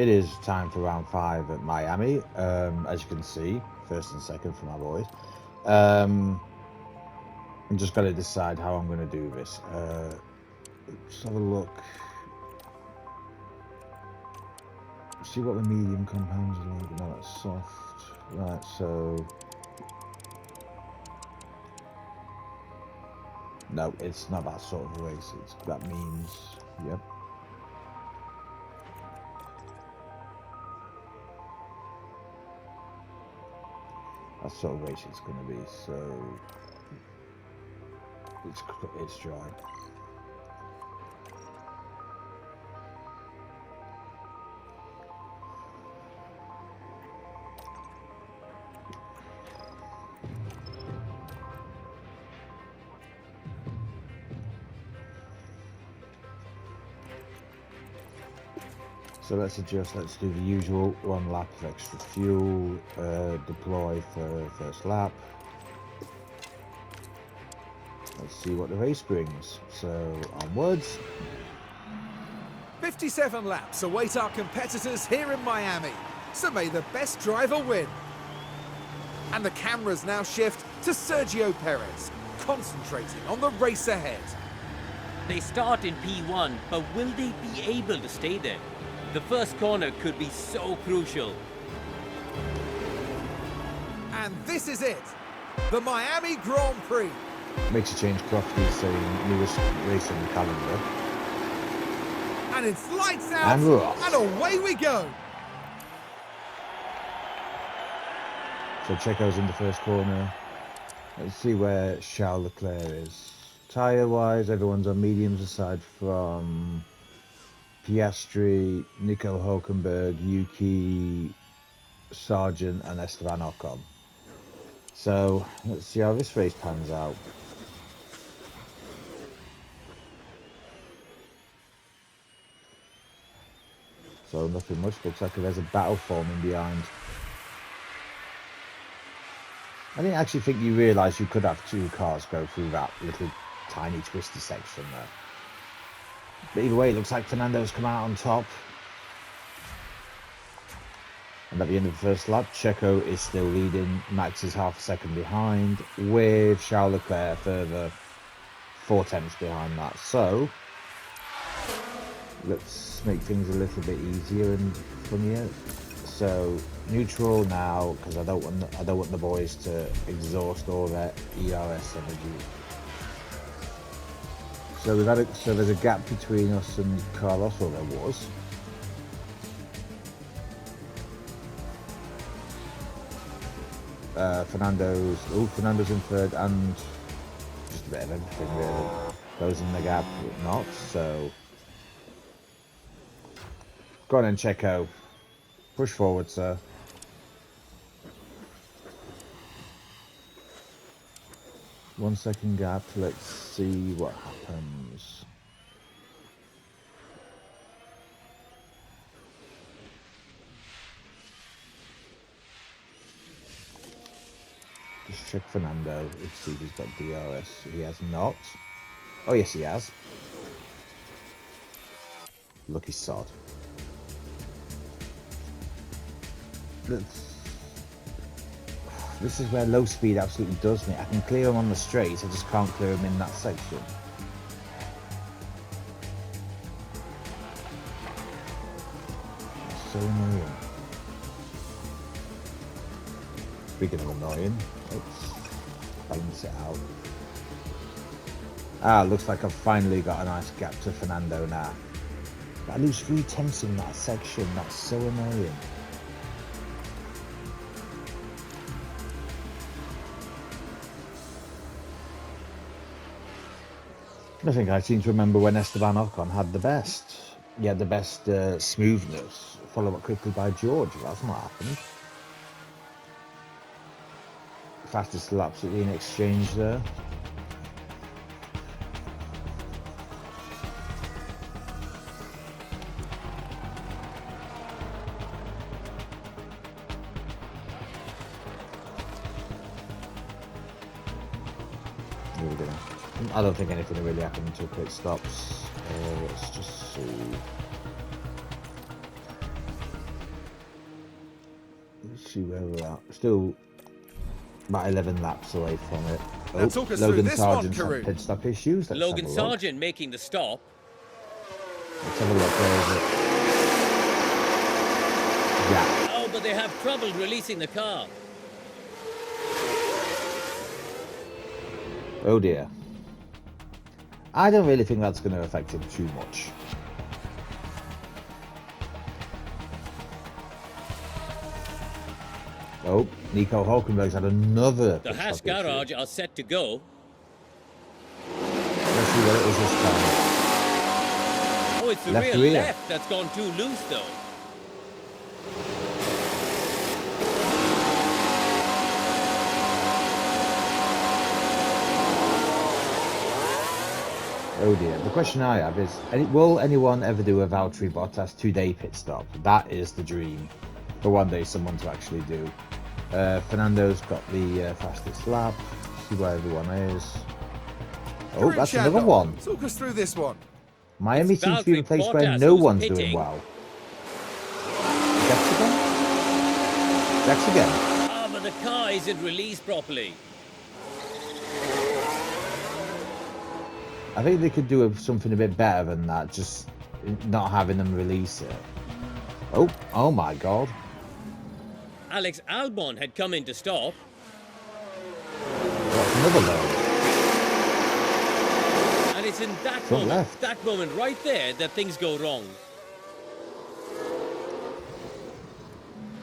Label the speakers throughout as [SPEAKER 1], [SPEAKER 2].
[SPEAKER 1] It is time for round 5 at Miami. As you can see, first and second for my boys. I'm just got to decide how I'm going to do this. Let's have a look. See what the medium compounds are like. No, that's soft. Right, so... No, it's not that sort of race. That means... Yep. That sort of race it's going to be, so... It's dry. So let's adjust, let's do the usual 1 lap of extra fuel, deploy for first lap. Let's see what the race brings. So onwards.
[SPEAKER 2] 57 laps await our competitors here in Miami, so may the best driver win. And the cameras now shift to Sergio Perez, concentrating on the race ahead.
[SPEAKER 3] They start in P1, but will they be able to stay there? The first corner could be so crucial.
[SPEAKER 2] And this is it, the Miami Grand Prix.
[SPEAKER 1] Makes a change, Crofty saying newest race in the calendar.
[SPEAKER 2] And it's lights out,
[SPEAKER 1] And we're off.
[SPEAKER 2] and away we go.
[SPEAKER 1] So Checo's in the first corner. Let's see where Charles Leclerc is. Tyre-wise, everyone's on mediums aside from Piastri, Nico Hulkenberg, Yuki, Sargent and Esteban Ocon. So let's see how this race pans out. So nothing much, looks like there's a battle forming behind. I didn't actually think you realise you could have 2 cars go through that little tiny twisty section there. But either way, it looks like Fernando's come out on top. And at the end of the first lap, Checo is still leading. Max is half a second behind, with Charles Leclerc further 4 tenths behind that. So let's make things a little bit easier and funnier. So neutral now, because I don't want the boys to exhaust all their ERS energy. So there's a gap between us and Carlos, or there was. Fernando's in third, and just a bit of everything really. Closing the gap, but not. So go on then, Checo. Push forward, sir. One second gap. Let's see what happens. Just check Fernando. Let's see if he's got DRS. He has not. Oh yes, he has. Lucky sod. This is where low speed absolutely does me. I can clear him on the straights, I just can't clear him in that section. That's so annoying. Speaking of annoying, let's balance it out. Ah, looks like I've finally got a nice gap to Fernando now. But I lose 3 tenths in that section, that's so annoying. I think I seem to remember when Esteban Ocon had the best. He had the best smoothness, followed up quickly by George. That's not happened. Fastest laps in exchange there. Here we go. I don't think anything will really happen until pit stops. Let's just see. Let's see where we're at. Still about 11 laps away from it.
[SPEAKER 2] Now talk us through
[SPEAKER 1] Logan
[SPEAKER 2] this one,
[SPEAKER 1] Sargent's had
[SPEAKER 2] Karun.
[SPEAKER 1] pit stop issues. Let's
[SPEAKER 3] Logan
[SPEAKER 1] have a look.
[SPEAKER 3] Sargent making the stop.
[SPEAKER 1] Let's have a look. Where is it? Yeah.
[SPEAKER 3] Oh, but they have trouble releasing the car.
[SPEAKER 1] Oh dear. I don't really think that's going to affect him too much. Oh, Nico Hulkenberg's had another
[SPEAKER 3] The
[SPEAKER 1] pit
[SPEAKER 3] Haas
[SPEAKER 1] stop issue.
[SPEAKER 3] garage are set to go.
[SPEAKER 1] Let's see what it is this time.
[SPEAKER 3] Oh, it's the
[SPEAKER 1] Left
[SPEAKER 3] rear
[SPEAKER 1] rear.
[SPEAKER 3] left that's gone too loose, though.
[SPEAKER 1] Oh dear. The question I have is, will anyone ever do a Valtteri Bottas 2-day pit stop? That is the dream for one day someone to actually do. Fernando's got the fastest lap. See where everyone is. Oh,
[SPEAKER 2] Karun
[SPEAKER 1] that's another
[SPEAKER 2] Chandler,
[SPEAKER 1] one.
[SPEAKER 2] Talk us through this one.
[SPEAKER 1] Miami
[SPEAKER 3] It's
[SPEAKER 1] seems to be a
[SPEAKER 3] Valtteri
[SPEAKER 1] place where
[SPEAKER 3] Bottas
[SPEAKER 1] no
[SPEAKER 3] who's
[SPEAKER 1] one's
[SPEAKER 3] pitting.
[SPEAKER 1] doing well. Jax again? Jax again?
[SPEAKER 3] Ah, but the car isn't released properly.
[SPEAKER 1] I think they could do something a bit better than that, just not having them release it. Oh my god.
[SPEAKER 3] Alex Albon had come in to stop.
[SPEAKER 1] That's another load.
[SPEAKER 3] And it's in
[SPEAKER 1] Front left.
[SPEAKER 3] that moment right there, that things go wrong.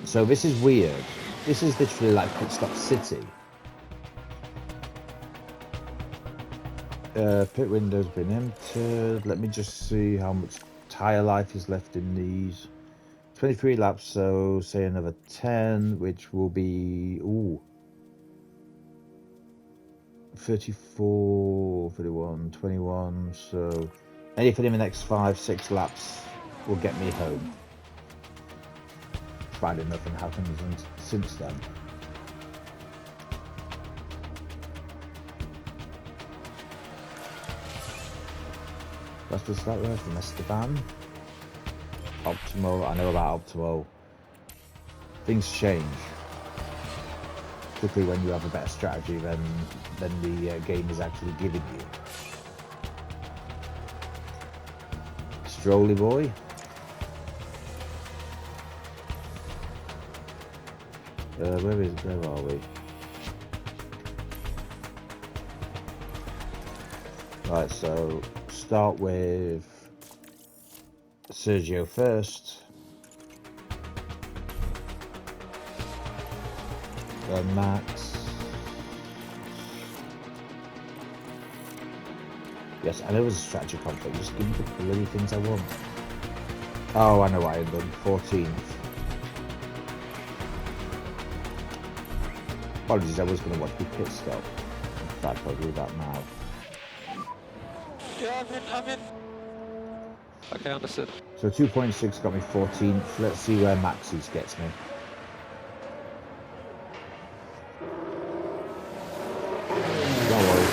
[SPEAKER 1] So this is weird. This is literally like Pit Stop City. Pit window's been entered. Let me just see how much tyre life is left in these. 23 laps, so say another 10, which will be 34, 31, 21. So anything in the next 5-6 laps will get me home. Provided nothing happens since then. That's the start there from Esteban. Optimo, I know about Optimo. Things change quickly when you have a better strategy than the game is actually giving you. Strolly boy. Where are we? Right, so start with Sergio first. Then Max. Yes, I know it was a strategy conflict. Just give me the bloody things I want. Oh, I know what I've done. 14th. Apologies, I was going to watch the pit stop. In fact, I'll do that now.
[SPEAKER 4] Yeah, I'm in. Okay, understood.
[SPEAKER 1] So 2.6 got me 14th. Let's see where Max's gets me. Don't worry.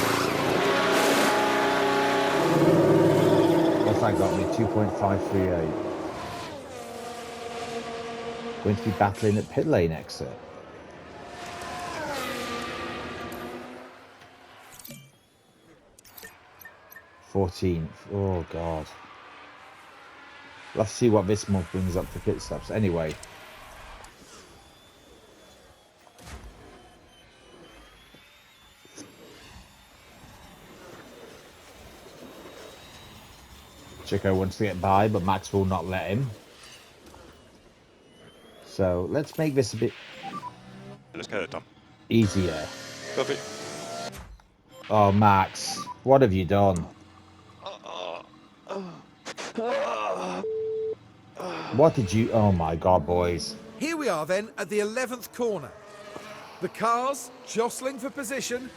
[SPEAKER 1] What's that got me? 2.538. Going to be battling at pit lane exit. Oh god. Let's see what this month brings up for pit stops. Anyway. Chico wants to get by, but Max will not let him. So let's make this a bit
[SPEAKER 5] Let's get it done.
[SPEAKER 1] easier.
[SPEAKER 5] Copy.
[SPEAKER 1] Oh, Max, what have you done? What did you... Oh my god, boys.
[SPEAKER 2] Here we are then at the 11th corner. The cars jostling for position,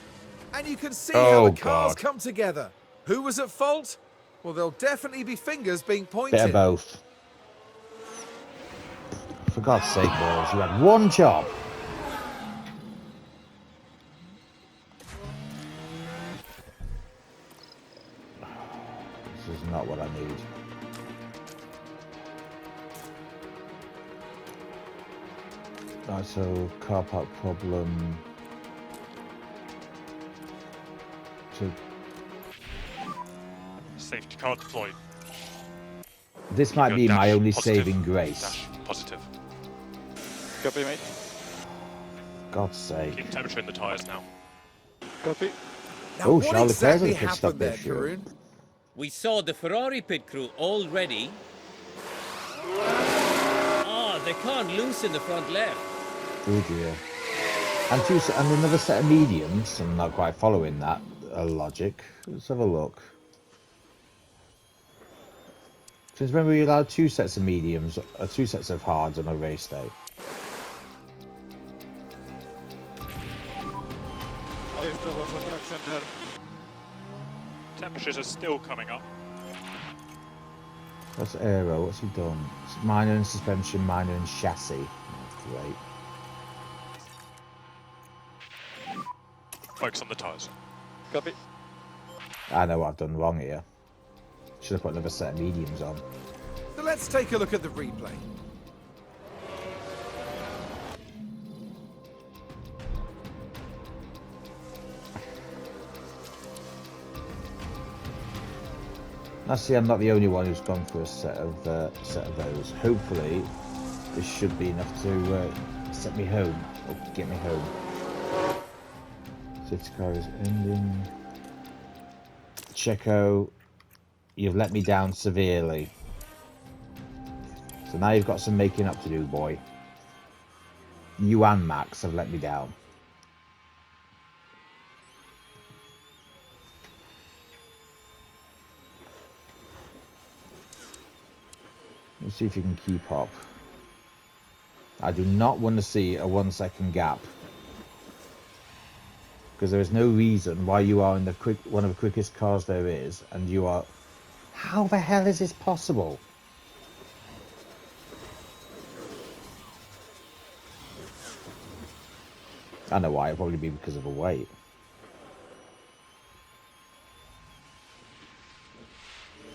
[SPEAKER 2] and you can see how
[SPEAKER 1] Oh,
[SPEAKER 2] the cars
[SPEAKER 1] God.
[SPEAKER 2] come together. Who was at fault? Well, there'll definitely be fingers being
[SPEAKER 1] Bit
[SPEAKER 2] pointed.
[SPEAKER 1] of both. For God's sake, boys, you had one job. This is not what I need. Right, so car park problem. So
[SPEAKER 5] Safety car deployed.
[SPEAKER 1] this might
[SPEAKER 5] Go
[SPEAKER 1] be my
[SPEAKER 5] dash,
[SPEAKER 1] only
[SPEAKER 5] positive,
[SPEAKER 1] saving grace.
[SPEAKER 5] Dash, positive.
[SPEAKER 4] Copy, mate.
[SPEAKER 1] God's sake.
[SPEAKER 5] Keep temperature in the tyres now.
[SPEAKER 4] Copy.
[SPEAKER 2] Now,
[SPEAKER 1] Oh,
[SPEAKER 2] what
[SPEAKER 1] Charles Leclerc's
[SPEAKER 2] exactly
[SPEAKER 1] at the pit stop
[SPEAKER 2] happened there,
[SPEAKER 1] this year.
[SPEAKER 2] Karun?
[SPEAKER 3] We saw the Ferrari pit crew already. Ah, they can't loosen the front left.
[SPEAKER 1] Oh dear. And another set of mediums. I'm not quite following that logic. Let's have a look. Since when were you allowed 2 sets of mediums, or 2 sets of hards on a race day?
[SPEAKER 5] Temperatures are still coming up.
[SPEAKER 1] That's aero. What's he done? It's minor in suspension, minor in chassis. Great.
[SPEAKER 5] Focus on the tyres.
[SPEAKER 4] Copy.
[SPEAKER 1] I know what I've done wrong here. Should have put another set of mediums on.
[SPEAKER 2] So let's take a look at the replay.
[SPEAKER 1] Now see, I'm not the only one who's gone for a set of those. Hopefully, this should be enough to set me home, or get me home. Safety car is ending. Checo, you've let me down severely. So now you've got some making up to do, boy. You and Max have let me down. Let's see if you can keep up. I do not want to see a 1 second gap. Because there is no reason why you are in the one of the quickest cars there is, and you are... How the hell is this possible? I know why, it'll probably be because of the weight.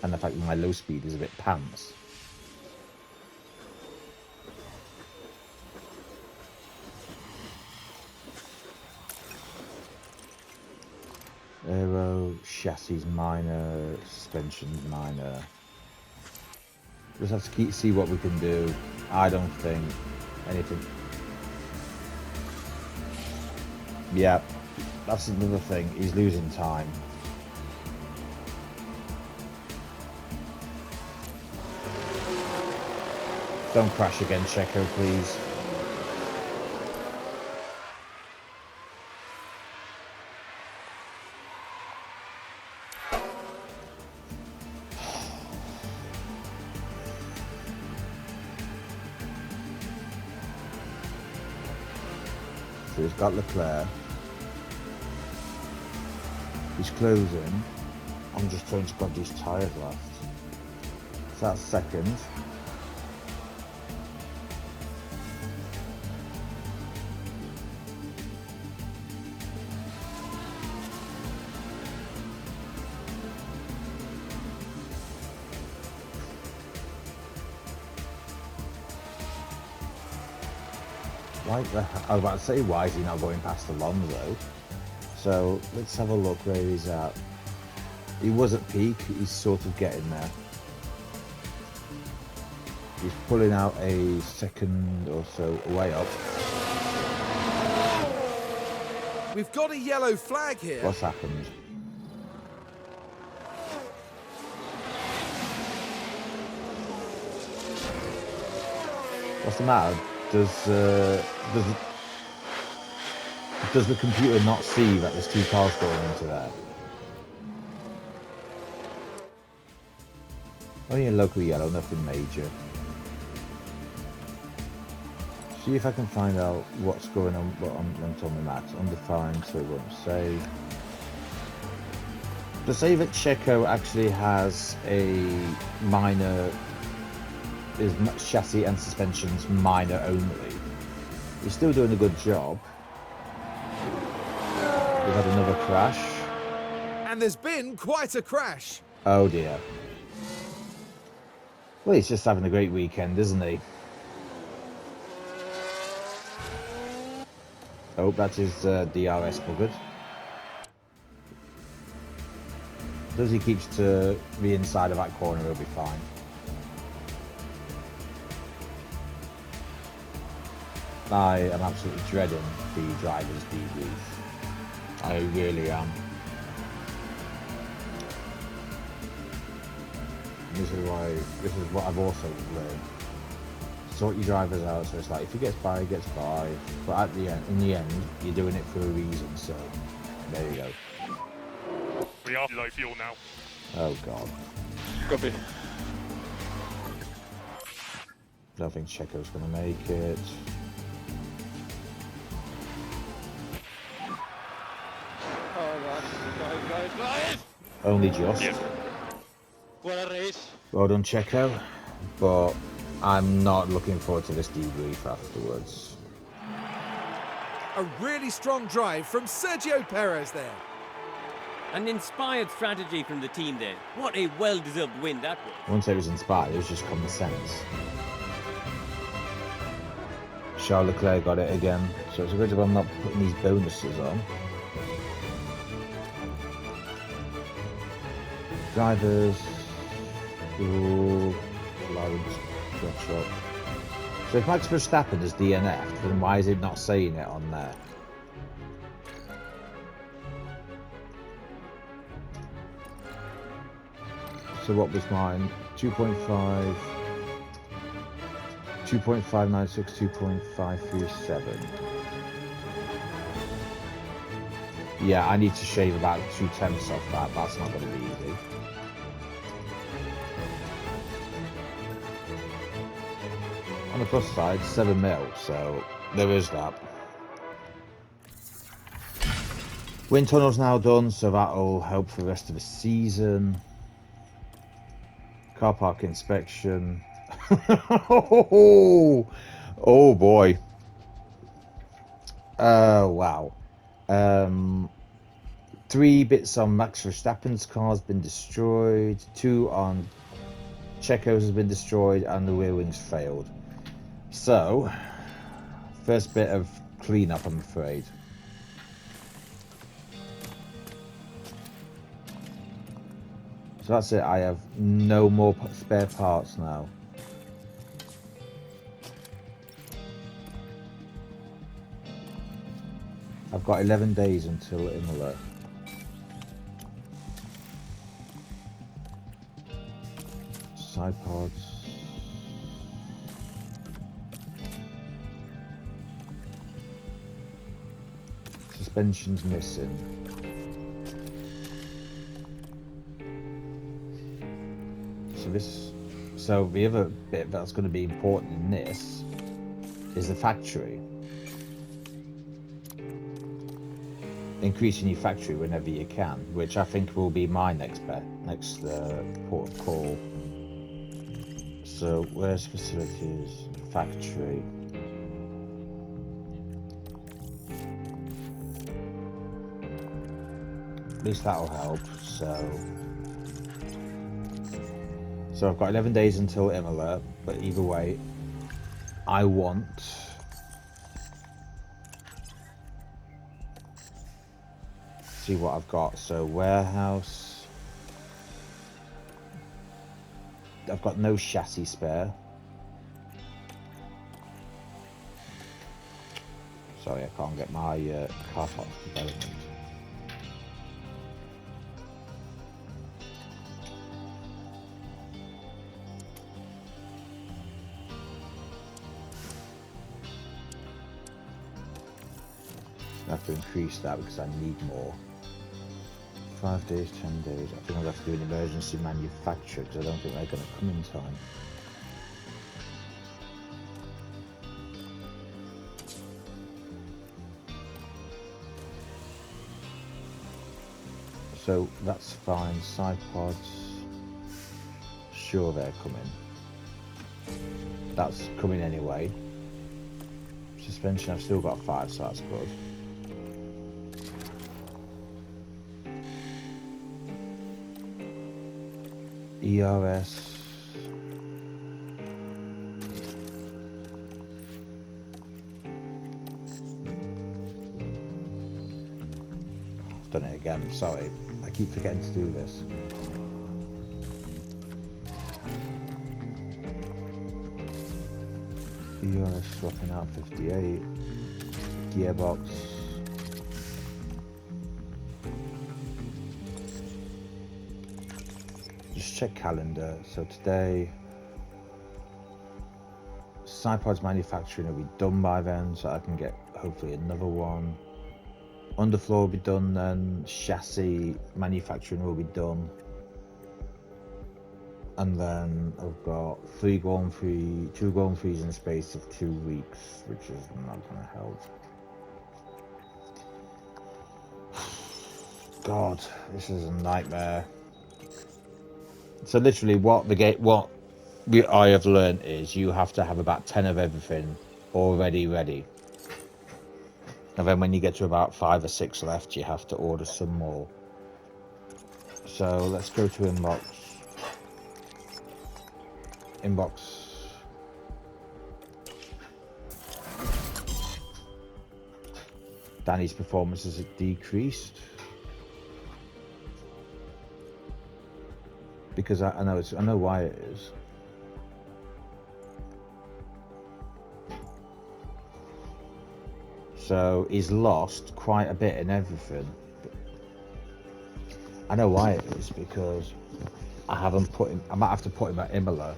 [SPEAKER 1] And the fact that my low speed is a bit pants. Aero, chassis minor, suspensions minor. Just have to see what we can do. I don't think anything. Yeah, that's another thing. He's losing time. Don't crash again, Checo, please. So he's got Leclerc. He's closing. I'm just trying to grab these tyres left. So that's second. I was about to say, why is he not going past Alonso? So let's have a look where he's at. He was at peak, he's sort of getting there. He's pulling out a second or so way up.
[SPEAKER 2] We've got a yellow flag here.
[SPEAKER 1] What's happened? What's the matter? Does the computer not see that there's 2 cars going into there? Only a local yellow, nothing major. See if I can find out what's going on. What I'm telling the max undefined, so it won't save. To say that Checo actually has a minor. Is chassis and suspensions minor only. He's still doing a good job. We've had another crash.
[SPEAKER 2] And there's been quite a crash.
[SPEAKER 1] Oh dear. Well, he's just having a great weekend, isn't he? Oh, that is DRS buggered. As he keeps to the inside of that corner, he'll be fine. I am absolutely dreading the driver's debrief. I really am. This is what I've also learned. Sort your drivers out, so it's like if he gets by, he gets by. But at the end, in the end, you're doing it for a reason. So there you go.
[SPEAKER 5] We are low fuel now.
[SPEAKER 1] Oh god,
[SPEAKER 4] Copy.
[SPEAKER 1] don't think Checo's gonna make it.
[SPEAKER 4] Oh god. Drive.
[SPEAKER 1] Only just.
[SPEAKER 5] Yeah.
[SPEAKER 4] What a race.
[SPEAKER 1] Well done, Checo. But I'm not looking forward to this debrief afterwards.
[SPEAKER 2] A really strong drive from Sergio Perez there.
[SPEAKER 3] An inspired strategy from the team there. What a well-deserved win that was.
[SPEAKER 1] I wouldn't say it was inspired, it was just common sense. Charles Leclerc got it again, so it's a good job I'm not putting these bonuses on. Drivers. Ooh, Lawrence, catch up. So if Max Verstappen is DNF'd, then why is it not saying it on there? So what was mine? 2.5, 2.596, 2.537. Yeah, I need to shave about 2/10 off that. That's not going to be easy. On the plus side, 7 mil, so there is that. Wind tunnel's now done, so that'll help for the rest of the season. Car park inspection. Oh boy. Wow. 3 bits on Max Verstappen's car has been destroyed. 2 on Checo's has been destroyed, and the rear wings failed. So, first bit of cleanup, I'm afraid. So that's it, I have no more spare parts now. I've got 11 days until Imola. Side pods. Suspension's missing. So the other bit that's going to be important in this is the factory. Increasing your factory whenever you can, which I think will be my next port of call. So where's facilities? Factory. At least that'll help. So I've got 11 days until Imola, but either way, I want see what I've got. So warehouse, I've got no chassis spare. Sorry, I can't get my car parts development. I have to increase that because I need more. 5 days, 10 days. I think I'll have to do an emergency manufacture because I don't think they're going to come in time. So that's fine. Side pods, sure they're coming. That's coming anyway. Suspension, I've still got 5, so that's good. ERS. done it again. Sorry, I keep forgetting to do this. EOS swapping out 58. Gearbox. Just check calendar. So today, Cypods manufacturing will be done by then, so I can get hopefully another one. Underfloor will be done then. Chassis manufacturing will be done. And then I've got 2 Golden 3s in the space of 2 weeks, which is not going to help. God, this is a nightmare. So literally, I have learned is you have to have about 10 of everything already ready. And then when you get to about 5 or 6 left, you have to order some more. So let's go to inbox. Danny's performance has decreased because I know why it is. So he's lost quite a bit in everything. I know why it is, because I haven't put him. I might have to put him at Imola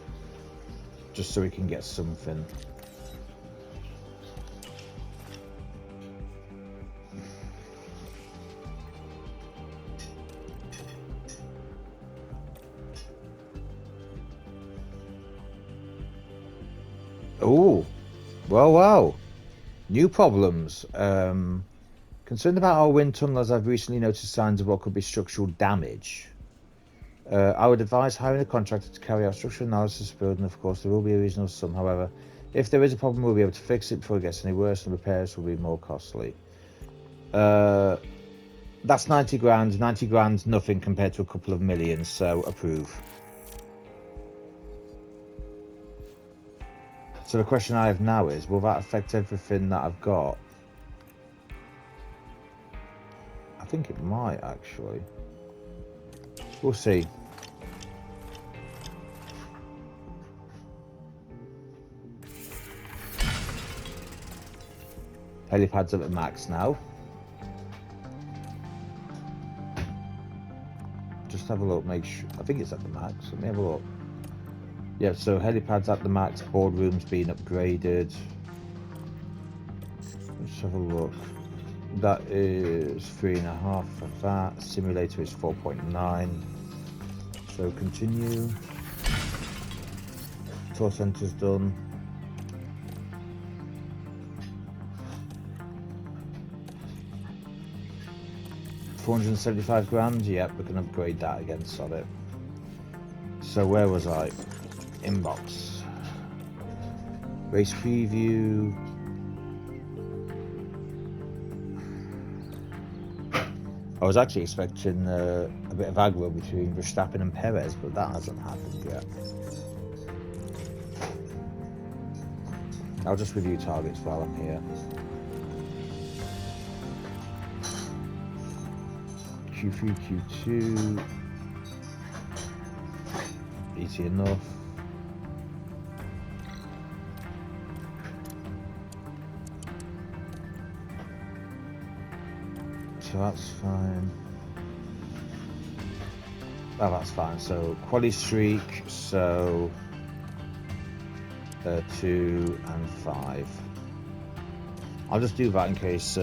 [SPEAKER 1] just so he can get something. Oh, wow. New problems. Concerned about our wind tunnel as I've recently noticed signs of what could be structural damage. I would advise hiring a contractor to carry out structural analysis of the building. Of course, there will be a reasonable sum. However, if there is a problem, we'll be able to fix it before it gets any worse, and repairs will be more costly. That's 90 grand. 90 grand, nothing compared to a couple of millions, so approve. So the question I have now is, will that affect everything that I've got? I think it might, actually. We'll see. Helipad's up at max now. Just have a look, make sure. I think it's at the max. Let me have a look. Yeah, so helipad's at the max, boardroom's been upgraded. Let's have a look. That is 3.5 for that. Simulator is 4.9. So continue. Tour centre's done. £475 grand. Yep, we can upgrade that again. Solid. So where was I? Inbox. Race preview. I was actually expecting a bit of aggro between Verstappen and Perez, but that hasn't happened yet. I'll just review targets while I'm here. Q3, Q2. Easy enough. So that's fine. Oh, that's fine. So quali streak, so 2 and 5. I'll just do that in case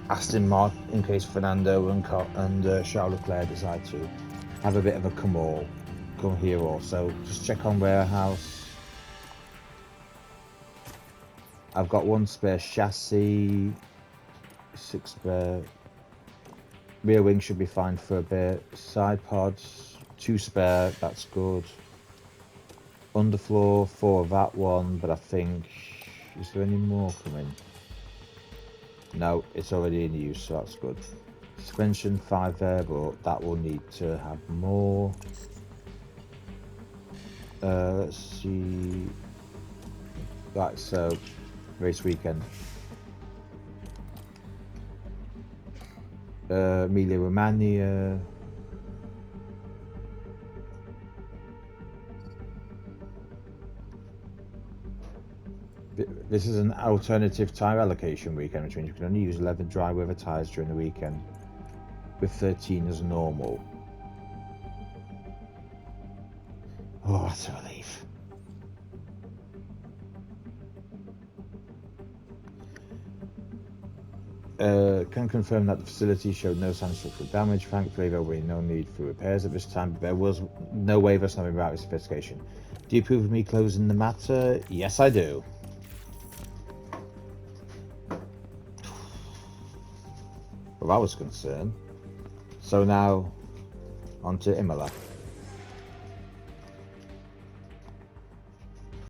[SPEAKER 1] Aston Martin, in case Fernando and Charles Leclerc decide to have a bit of a come here also. Just check on warehouse. I've got 1 spare chassis, 6 spare. Rear wing should be fine for a bit. Side pods, 2 spare, that's good. Underfloor, 4 of that one, but I think, is there any more coming? No, it's already in use, so that's good. Suspension, 5 there, but that will need to have more. Let's see. Right, so race weekend. Emilia Romagna. This is an alternative tyre allocation weekend, which means you can only use 11 dry weather tyres during the weekend, with 13 as normal. Oh, that's a relief. Can confirm that the facility showed no sign of structural damage. Thankfully, there will be no need for repairs at this time, but there was no waiver something about its investigation. Do you approve of me closing the matter? Yes, I do. Well, that was concerned. So now, on to Imola.